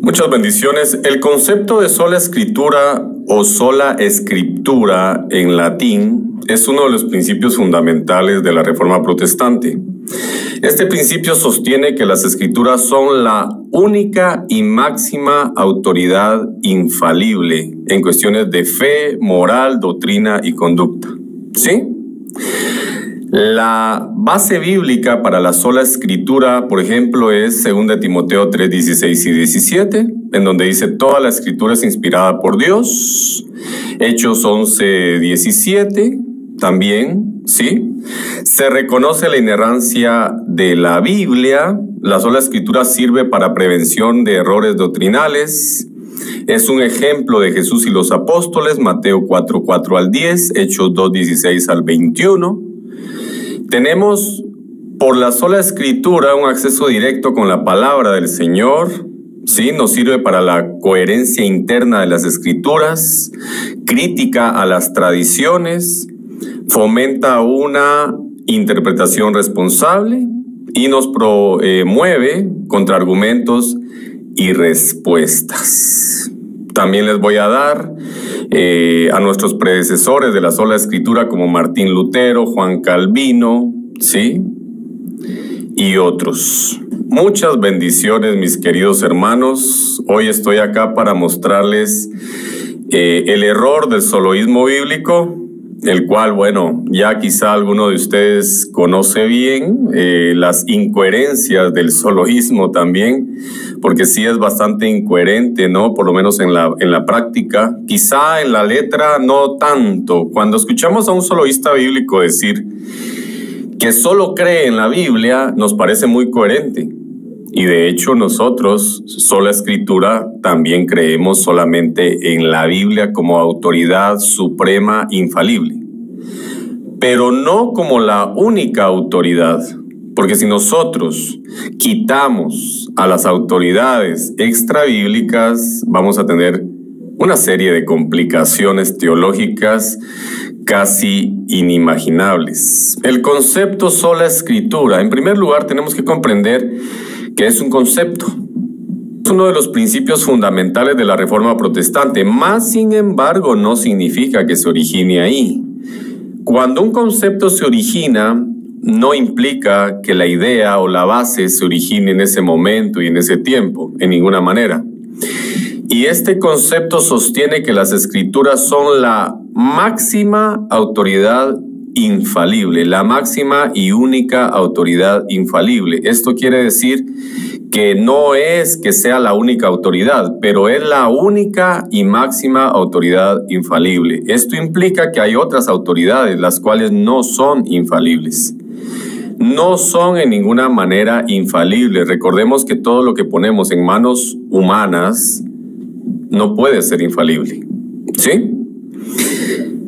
Muchas bendiciones. El concepto de sola escritura o sola escritura en latín es uno de los principios fundamentales de la Reforma Protestante. Este principio sostiene que las escrituras son la única y máxima autoridad infalible en cuestiones de fe, moral, doctrina y conducta. ¿Sí? La base bíblica para la sola escritura, por ejemplo, es 2 Timoteo 3, 16 y 17, en donde dice: toda la escritura es inspirada por Dios. Hechos 11, 17, también, ¿sí? Se reconoce la inerrancia de la Biblia. La sola escritura sirve para prevención de errores doctrinales. Es un ejemplo de Jesús y los apóstoles, Mateo 4, 4 al 10, Hechos 2, 16 al 21. Tenemos por la sola escritura un acceso directo con la palabra del Señor, ¿sí? Nos sirve para la coherencia interna de las escrituras, crítica a las tradiciones, fomenta una interpretación responsable y nos promueve contraargumentos y respuestas. También les voy a dar a nuestros predecesores de la sola escritura como Martín Lutero, Juan Calvino, ¿sí? Y otros. Muchas bendiciones, mis queridos hermanos. Hoy estoy acá para mostrarles el error del soloísmo bíblico, el cual, bueno, ya quizá alguno de ustedes conoce bien, las incoherencias del soloísmo también, porque sí es bastante incoherente, ¿no? Por lo menos en la práctica. Quizá en la letra no tanto. Cuando escuchamos a un soloísta bíblico decir que solo cree en la Biblia, nos parece muy coherente. Y de hecho nosotros, sola escritura, también creemos solamente en la Biblia como autoridad suprema infalible. Pero no como la única autoridad. Porque si nosotros quitamos a las autoridades extrabíblicas, vamos a tener una serie de complicaciones teológicas casi inimaginables. El concepto sola escritura. En primer lugar, tenemos que comprender que es un concepto. Es uno de los principios fundamentales de la Reforma Protestante. Más, sin embargo, no significa que se origine ahí. Cuando un concepto se origina, no implica que la idea o la base se origine en ese momento y en ese tiempo, en ninguna manera. Y este concepto sostiene que las escrituras son la máxima autoridad infalible, la máxima y única autoridad infalible. Esto quiere decir que no es que sea la única autoridad, pero es la única y máxima autoridad infalible. Esto implica que hay otras autoridades, las cuales no son infalibles. No son en ninguna manera infalibles. Recordemos que todo lo que ponemos en manos humanas no puede ser infalible, ¿sí?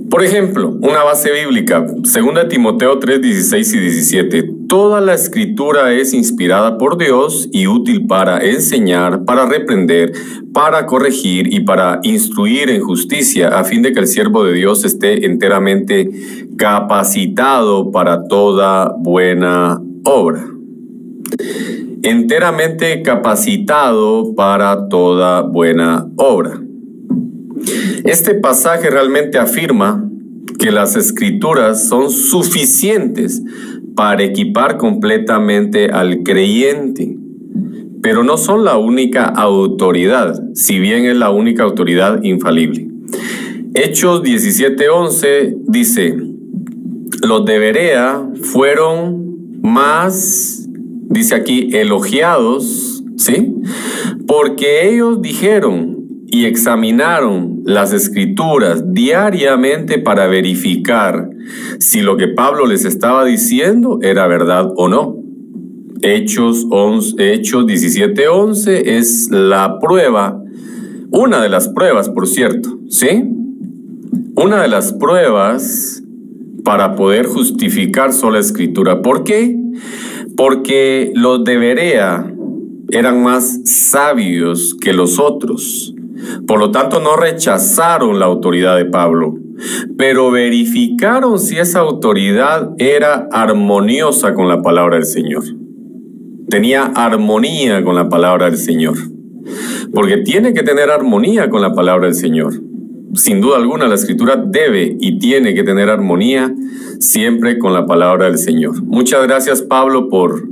Por ejemplo, una base bíblica, 2 Timoteo 3, 16 y 17. Toda la escritura es inspirada por Dios y útil para enseñar, para reprender, para corregir y para instruir en justicia, a fin de que el siervo de Dios esté enteramente capacitado para toda buena obra. Enteramente capacitado para toda buena obra. Este pasaje realmente afirma que las escrituras son suficientes para equipar completamente al creyente, pero no son la única autoridad, si bien es la única autoridad infalible. Hechos 17:11 dice: los de Berea fueron más, dice aquí, elogiados, ¿sí? Porque ellos dijeron y examinaron las escrituras diariamente para verificar si lo que Pablo les estaba diciendo era verdad o no. Hechos 17:11 es la prueba, una de las pruebas, por cierto, ¿sí? Una de las pruebas para poder justificar sola escritura. ¿Por qué? Porque los de Berea eran más sabios que los otros. Por lo tanto, no rechazaron la autoridad de Pablo, pero verificaron si esa autoridad era armoniosa con la palabra del Señor. tenía armonía con la palabra del Señor. Porque tiene que tener armonía con la palabra del Señor. Sin duda alguna, la Escritura debe y tiene que tener armonía siempre con la palabra del Señor. Muchas gracias, Pablo, por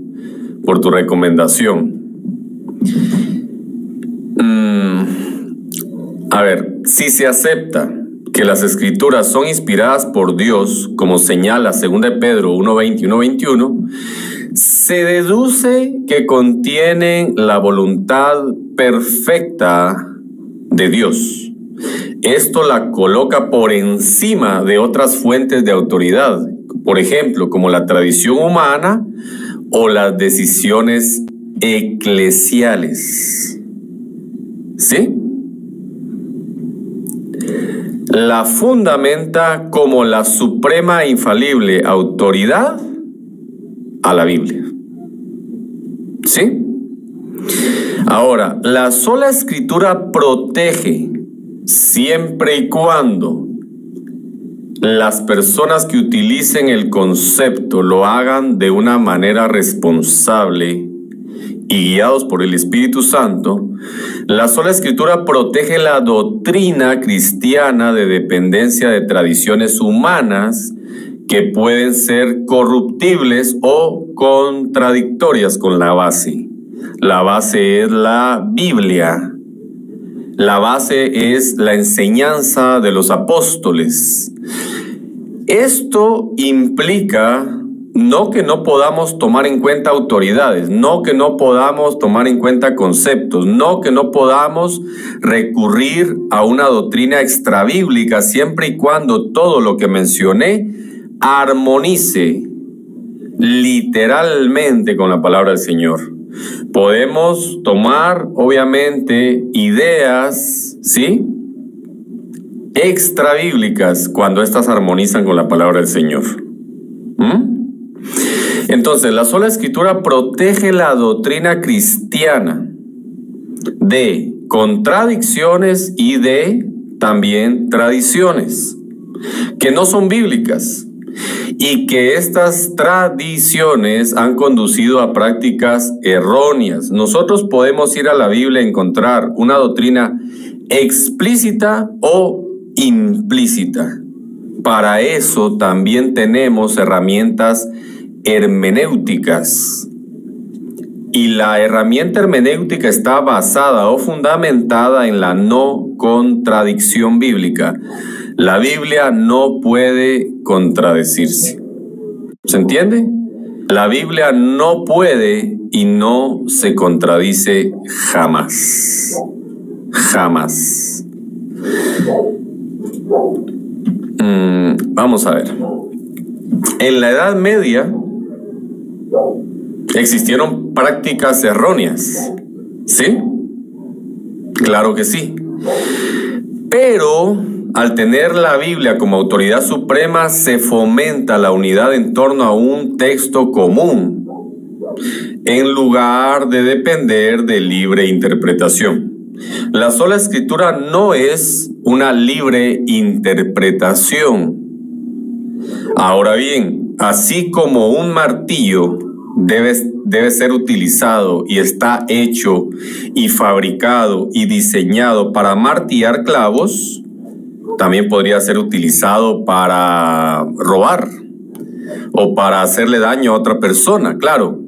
tu recomendación. A ver, si se acepta que las Escrituras son inspiradas por Dios, como señala 2 Pedro 1:20 y 1:21, se deduce que contienen la voluntad perfecta de Dios. Esto la coloca por encima de otras fuentes de autoridad, por ejemplo, como la tradición humana o las decisiones eclesiales. ¿Sí? La fundamenta como la suprema e infalible autoridad a la Biblia. ¿Sí? Ahora, la sola Escritura protege siempre y cuando las personas que utilicen el concepto lo hagan de una manera responsable y guiados por el Espíritu Santo. La sola Escritura protege la doctrina cristiana de dependencia de tradiciones humanas que pueden ser corruptibles o contradictorias con la base. La base es la Biblia. La base es la enseñanza de los apóstoles. Esto implica no que no podamos tomar en cuenta autoridades, no que no podamos tomar en cuenta conceptos, no que no podamos recurrir a una doctrina extrabíblica siempre y cuando todo lo que mencioné armonice literalmente con la palabra del Señor. Podemos tomar, obviamente, ideas, ¿sí?, extrabíblicas cuando éstas armonizan con la palabra del Señor. Entonces, la sola Escritura protege la doctrina cristiana de contradicciones y de también tradiciones que no son bíblicas y que estas tradiciones han conducido a prácticas erróneas. Nosotros podemos ir a la Biblia y encontrar una doctrina explícita o implícita. Para eso también tenemos herramientas hermenéuticas. Y la herramienta hermenéutica está basada o fundamentada en la no contradicción bíblica. La Biblia no puede contradecirse. ¿Se entiende? La Biblia no puede y no se contradice jamás. Jamás. Vamos a ver. En la Edad Media existieron prácticas erróneas. ¿Sí? Claro que sí. Pero al tener la Biblia como autoridad suprema, se fomenta la unidad en torno a un texto común, en lugar de depender de libre interpretación. La sola Escritura no es una libre interpretación. Ahora bien, así como un martillo debe ser utilizado y está hecho y fabricado y diseñado para martillar clavos, también podría ser utilizado para robar o para hacerle daño a otra persona. Claro,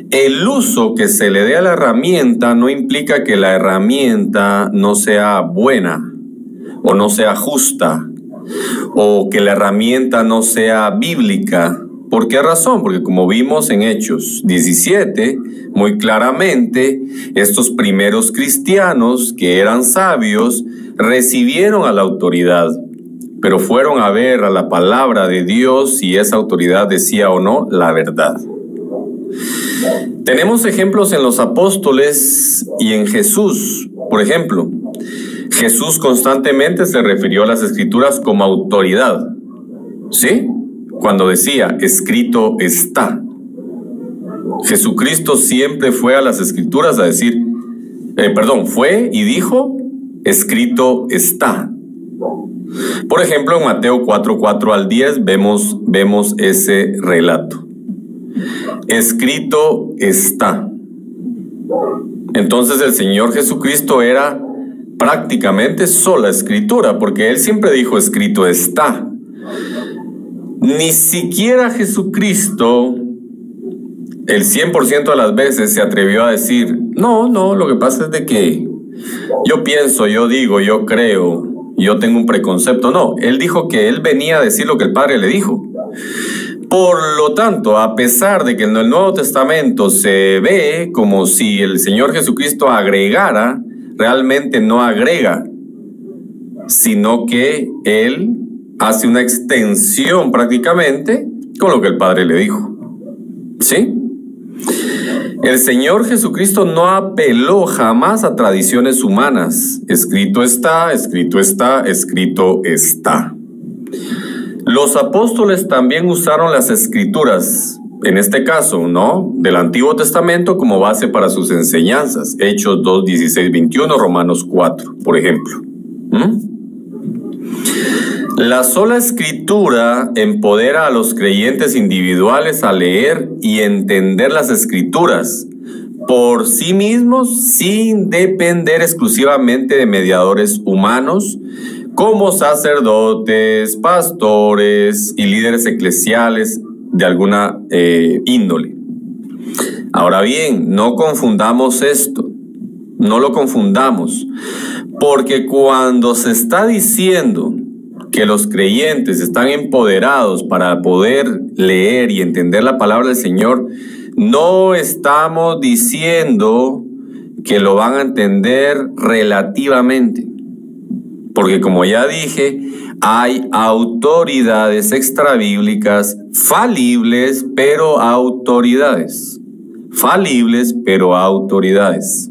el uso que se le dé a la herramienta no implica que la herramienta no sea buena o no sea justa o que la herramienta no sea bíblica. ¿Por qué razón? Porque como vimos en Hechos 17, muy claramente, estos primeros cristianos que eran sabios recibieron a la autoridad, pero fueron a ver a la palabra de Dios si esa autoridad decía o no la verdad. Tenemos ejemplos en los apóstoles y en Jesús. Por ejemplo, Jesús constantemente se refirió a las Escrituras como autoridad. ¿Sí? Cuando decía, escrito está. Jesucristo siempre fue a las Escrituras a decir, fue y dijo, escrito está. Por ejemplo, en Mateo 4:4 al 10 vemos ese relato. Escrito está. Entonces el Señor Jesucristo era prácticamente sola escritura, porque Él siempre dijo escrito está. Ni siquiera Jesucristo, el 100% de las veces, se atrevió a decir, no, lo que pasa es de que yo pienso, yo digo, yo creo, yo tengo un preconcepto. No, Él dijo que Él venía a decir lo que el Padre le dijo. Por lo tanto, a pesar de que en el Nuevo Testamento se ve como si el Señor Jesucristo agregara, realmente no agrega, sino que Él hace una extensión prácticamente con lo que el Padre le dijo. ¿Sí? El Señor Jesucristo no apeló jamás a tradiciones humanas. Escrito está, escrito está, escrito está. Los apóstoles también usaron las escrituras, en este caso, ¿no?, del Antiguo Testamento como base para sus enseñanzas. Hechos 2, 16, 21, Romanos 4, por ejemplo. La sola escritura empodera a los creyentes individuales a leer y entender las escrituras por sí mismos sin depender exclusivamente de mediadores humanos como sacerdotes, pastores y líderes eclesiales de alguna índole. Ahora bien, no confundamos esto, no lo confundamos, porque cuando se está diciendo que los creyentes están empoderados para poder leer y entender la palabra del Señor, no estamos diciendo que lo van a entender relativamente. Porque como ya dije, hay autoridades extrabíblicas falibles, pero autoridades. Falibles, pero autoridades.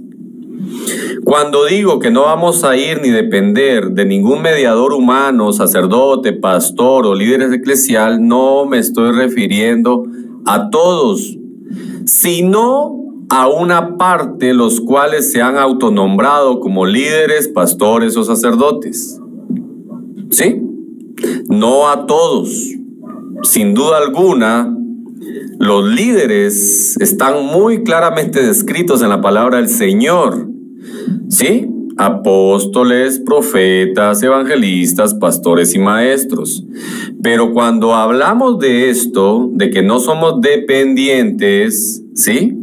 Cuando digo que no vamos a ir ni depender de ningún mediador humano, sacerdote, pastor o líder eclesial, no me estoy refiriendo a todos, sino a una parte los cuales se han autonombrado como líderes, pastores o sacerdotes. ¿Sí? No a todos. Sin duda alguna, los líderes están muy claramente descritos en la palabra del Señor. ¿Sí? Apóstoles, profetas, evangelistas, pastores y maestros. Pero cuando hablamos de esto, de que no somos dependientes, ¿sí?,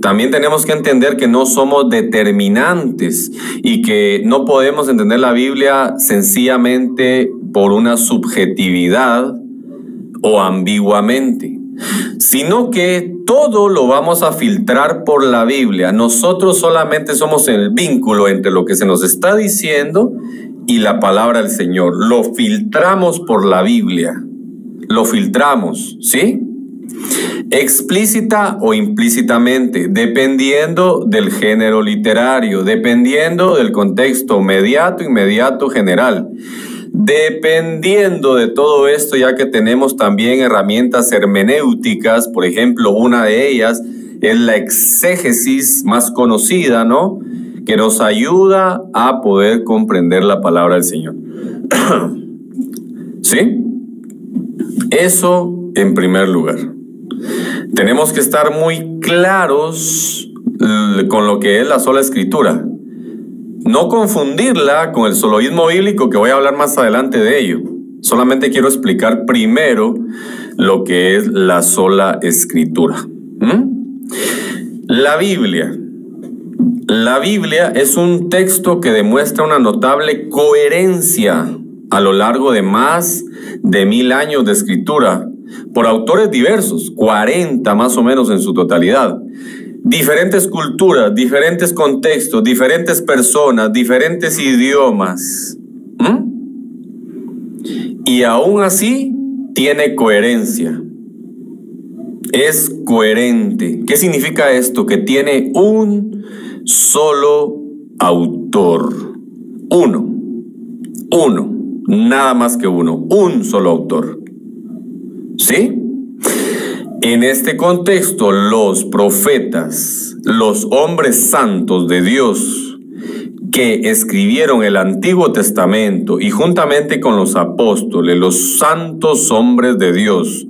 también tenemos que entender que no somos determinantes y que no podemos entender la Biblia sencillamente por una subjetividad o ambiguamente, sino que todo lo vamos a filtrar por la Biblia. Nosotros solamente somos el vínculo entre lo que se nos está diciendo y la palabra del Señor. Lo filtramos por la Biblia. Lo filtramos, ¿sí? Explícita o implícitamente, dependiendo del género literario, dependiendo del contexto mediato, inmediato, general. Dependiendo de todo esto, ya que tenemos también herramientas hermenéuticas, por ejemplo, una de ellas es la exégesis más conocida, ¿no?, que nos ayuda a poder comprender la palabra del Señor. ¿Sí? Eso en primer lugar. Tenemos que estar muy claros con lo que es la sola escritura. No confundirla con el soloísmo bíblico, que voy a hablar más adelante de ello. Solamente quiero explicar primero lo que es la sola escritura. La Biblia es un texto que demuestra una notable coherencia a lo largo de más de 1000 años de escritura por autores diversos, 40 más o menos en su totalidad. Diferentes culturas, diferentes contextos, diferentes personas, diferentes idiomas. Y aún así tiene coherencia. Es coherente. ¿Qué significa esto? Que tiene un solo autor. Uno. Nada más que uno. Un solo autor. ¿Sí? En este contexto, los profetas, los hombres santos de Dios, que escribieron el Antiguo Testamento y juntamente con los apóstoles, los santos hombres de Dios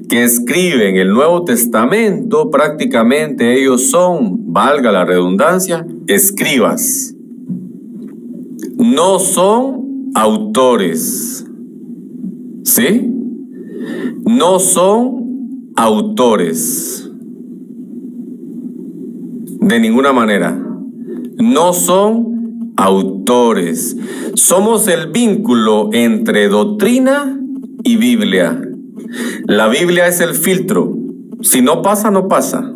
que escriben el Nuevo Testamento, prácticamente ellos son, valga la redundancia, escribas. No son autores, ¿sí? No son autores, de ninguna manera. No son autores. Somos el vínculo entre doctrina y Biblia. La Biblia es el filtro. Si no pasa, no pasa.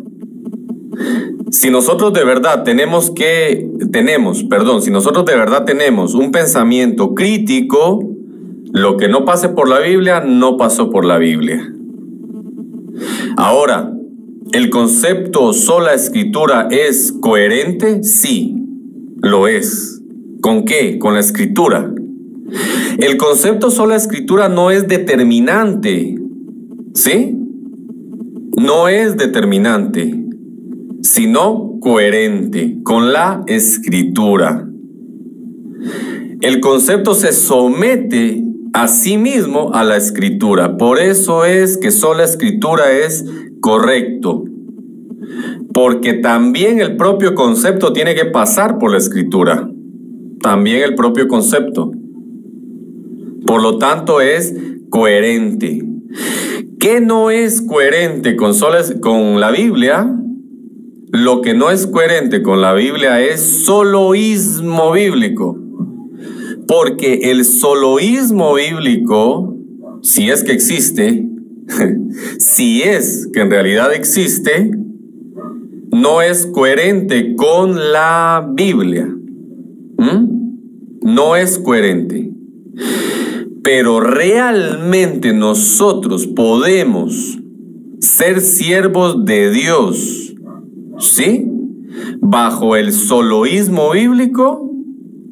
Si nosotros de verdad tenemos un pensamiento crítico, lo que no pase por la Biblia, no pasó por la Biblia. Ahora, ¿el concepto sola escritura es coherente? Sí, lo es. ¿Con qué? Con la escritura. El concepto sola escritura no es determinante, ¿sí? No es determinante, sino coherente con la escritura. El concepto se somete a sí mismo a la escritura. Por eso es que sola escritura es correcto. Porque también el propio concepto tiene que pasar por la escritura. También el propio concepto. Por lo tanto es coherente. ¿Qué no es coherente con la Biblia? Lo que no es coherente con la Biblia es soloísmo bíblico. Porque el soloísmo bíblico, si es que existe, si es que en realidad existe, no es coherente con la Biblia. No es coherente. Pero realmente nosotros podemos ser siervos de Dios, ¿sí? Bajo el soloísmo bíblico,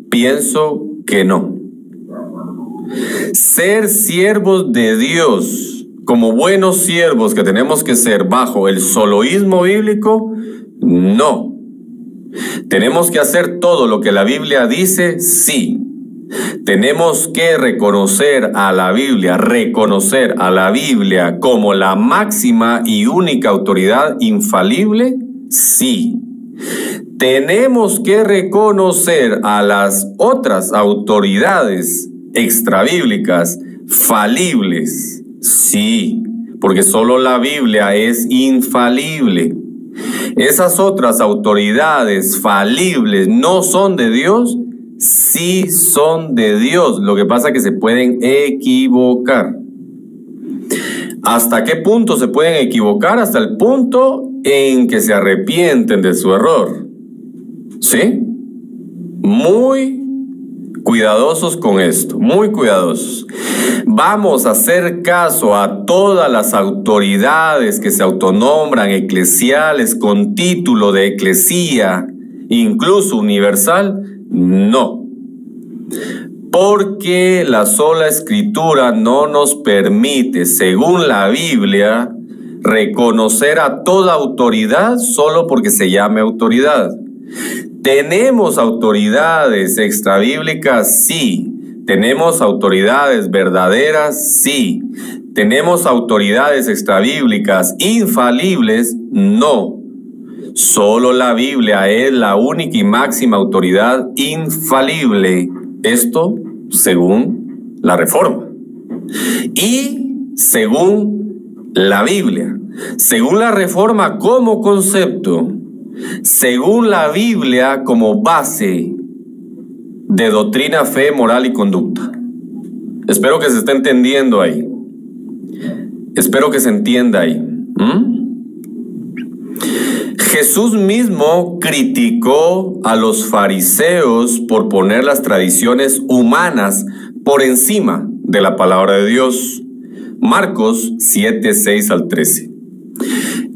pienso que no. Ser siervos de Dios, como buenos siervos que tenemos que ser bajo el soloísmo bíblico, no. ¿Tenemos que hacer todo lo que la Biblia dice? Sí. ¿Tenemos que reconocer a la Biblia como la máxima y única autoridad infalible? Sí. ¿Tenemos que reconocer a las otras autoridades extrabíblicas falibles? Sí, porque solo la Biblia es infalible. ¿Esas otras autoridades falibles no son de Dios? Sí son de Dios. Lo que pasa es que se pueden equivocar. ¿Hasta qué punto se pueden equivocar? Hasta el punto en que se arrepienten de su error. ¿Sí? Muy cuidadosos con esto, muy cuidadosos. Vamos a hacer caso a todas las autoridades que se autonombran eclesiales con título de eclesía, incluso universal. No. Porque la sola escritura no nos permite, según la Biblia, reconocer a toda autoridad solo porque se llame autoridad. ¿Tenemos autoridades extrabíblicas? Sí. ¿Tenemos autoridades verdaderas? Sí. ¿Tenemos autoridades extrabíblicas infalibles? No. Solo la Biblia es la única y máxima autoridad infalible. Esto según la Reforma. Y según la Biblia. Según la Reforma como concepto. Según la Biblia como base de doctrina, fe, moral y conducta. Espero que se esté entendiendo ahí. Espero que se entienda ahí. Jesús mismo criticó a los fariseos por poner las tradiciones humanas por encima de la palabra de Dios. Marcos 7, 6 al 13.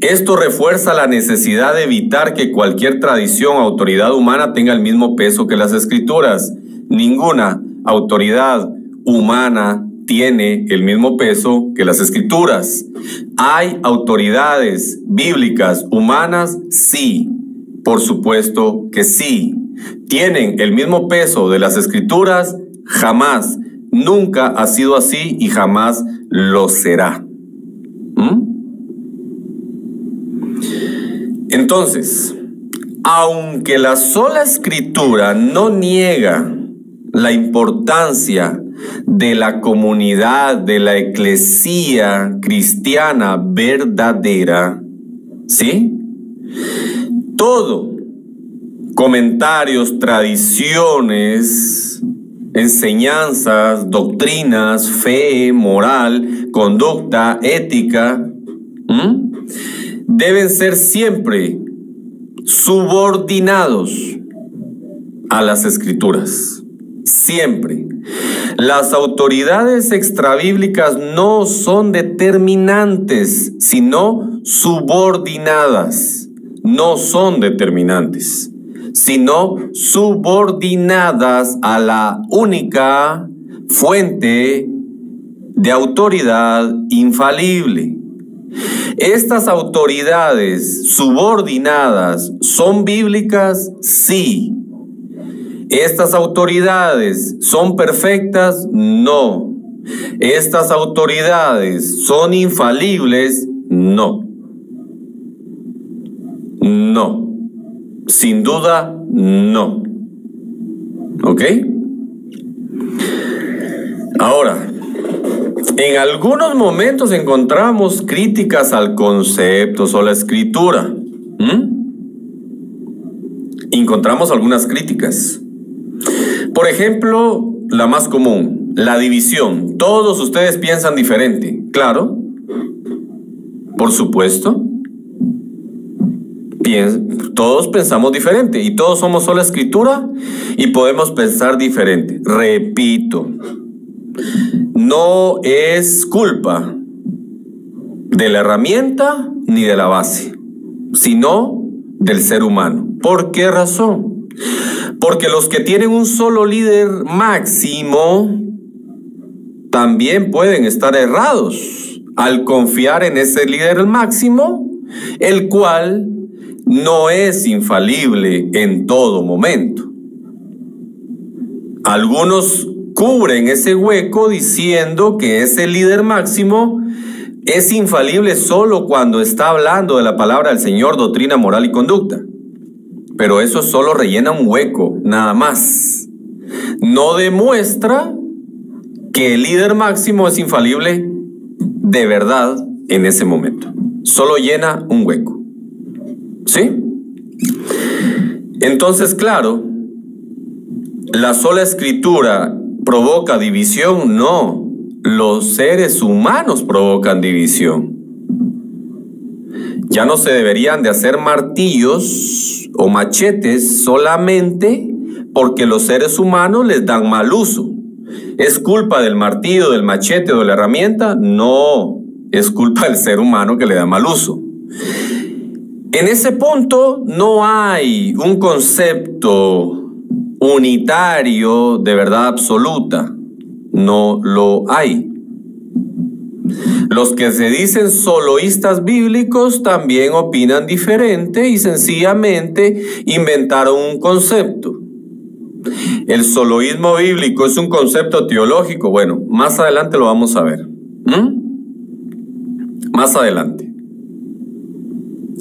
Esto refuerza la necesidad de evitar que cualquier tradición o autoridad humana tenga el mismo peso que las Escrituras. Ninguna autoridad humana tiene el mismo peso que las Escrituras. ¿Hay autoridades bíblicas humanas? Sí, por supuesto que sí. tienen el mismo peso de las escrituras, jamás, nunca ha sido así y jamás lo será. Entonces, aunque la sola escritura no niega la importancia de la comunidad, de la eclesía cristiana verdadera, ¿sí? Todo, comentarios, tradiciones, enseñanzas, doctrinas, fe, moral, conducta, ética, deben ser siempre subordinados a las escrituras. Siempre. Las autoridades extrabíblicas no son determinantes, sino subordinadas. No son determinantes, sino subordinadas a la única fuente de autoridad infalible. ¿Estas autoridades subordinadas son bíblicas? Sí. ¿Estas autoridades son perfectas? No. ¿Estas autoridades son infalibles? No. No. Sin duda, no. ¿Ok? Ahora, en algunos momentos encontramos críticas al concepto o la escritura. Encontramos algunas críticas. Por ejemplo, la más común, la división. Todos ustedes piensan diferente. Claro, por supuesto. Todos pensamos diferente y todos somos sola escritura y podemos pensar diferente. Repito, no es culpa de la herramienta ni de la base, sino del ser humano. ¿Por qué razón? Porque los que tienen un solo líder máximo también pueden estar errados al confiar en ese líder máximo, el cual no es infalible en todo momento. Algunos cubren ese hueco diciendo que ese líder máximo es infalible solo cuando está hablando de la palabra del Señor, doctrina, moral y conducta. Pero eso solo rellena un hueco, nada más. No demuestra que el líder máximo es infalible de verdad en ese momento. Solo llena un hueco. ¿Sí? Entonces, claro, ¿la sola escritura provoca división? No. Los seres humanos provocan división. Ya no se deberían de hacer martillos o machetes solamente porque los seres humanos les dan mal uso. ¿Es culpa del martillo, del machete o de la herramienta? No, es culpa del ser humano que le da mal uso. En ese punto no hay un concepto unitario de verdad absoluta. No lo hay. Los que se dicen soloístas bíblicos también opinan diferente y sencillamente inventaron un concepto. ¿El soloísmo bíblico es un concepto teológico? Bueno, más adelante lo vamos a ver. Más adelante.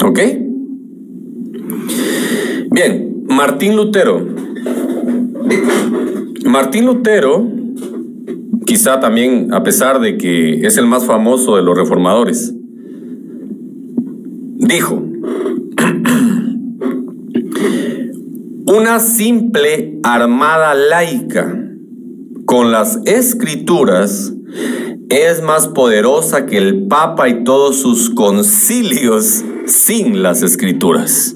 ¿Ok? Bien, Martín Lutero. Martín Lutero, quizá también, a pesar de que es el más famoso de los reformadores, dijo: una simple armada laica con las escrituras es más poderosa que el Papa y todos sus concilios sin las escrituras.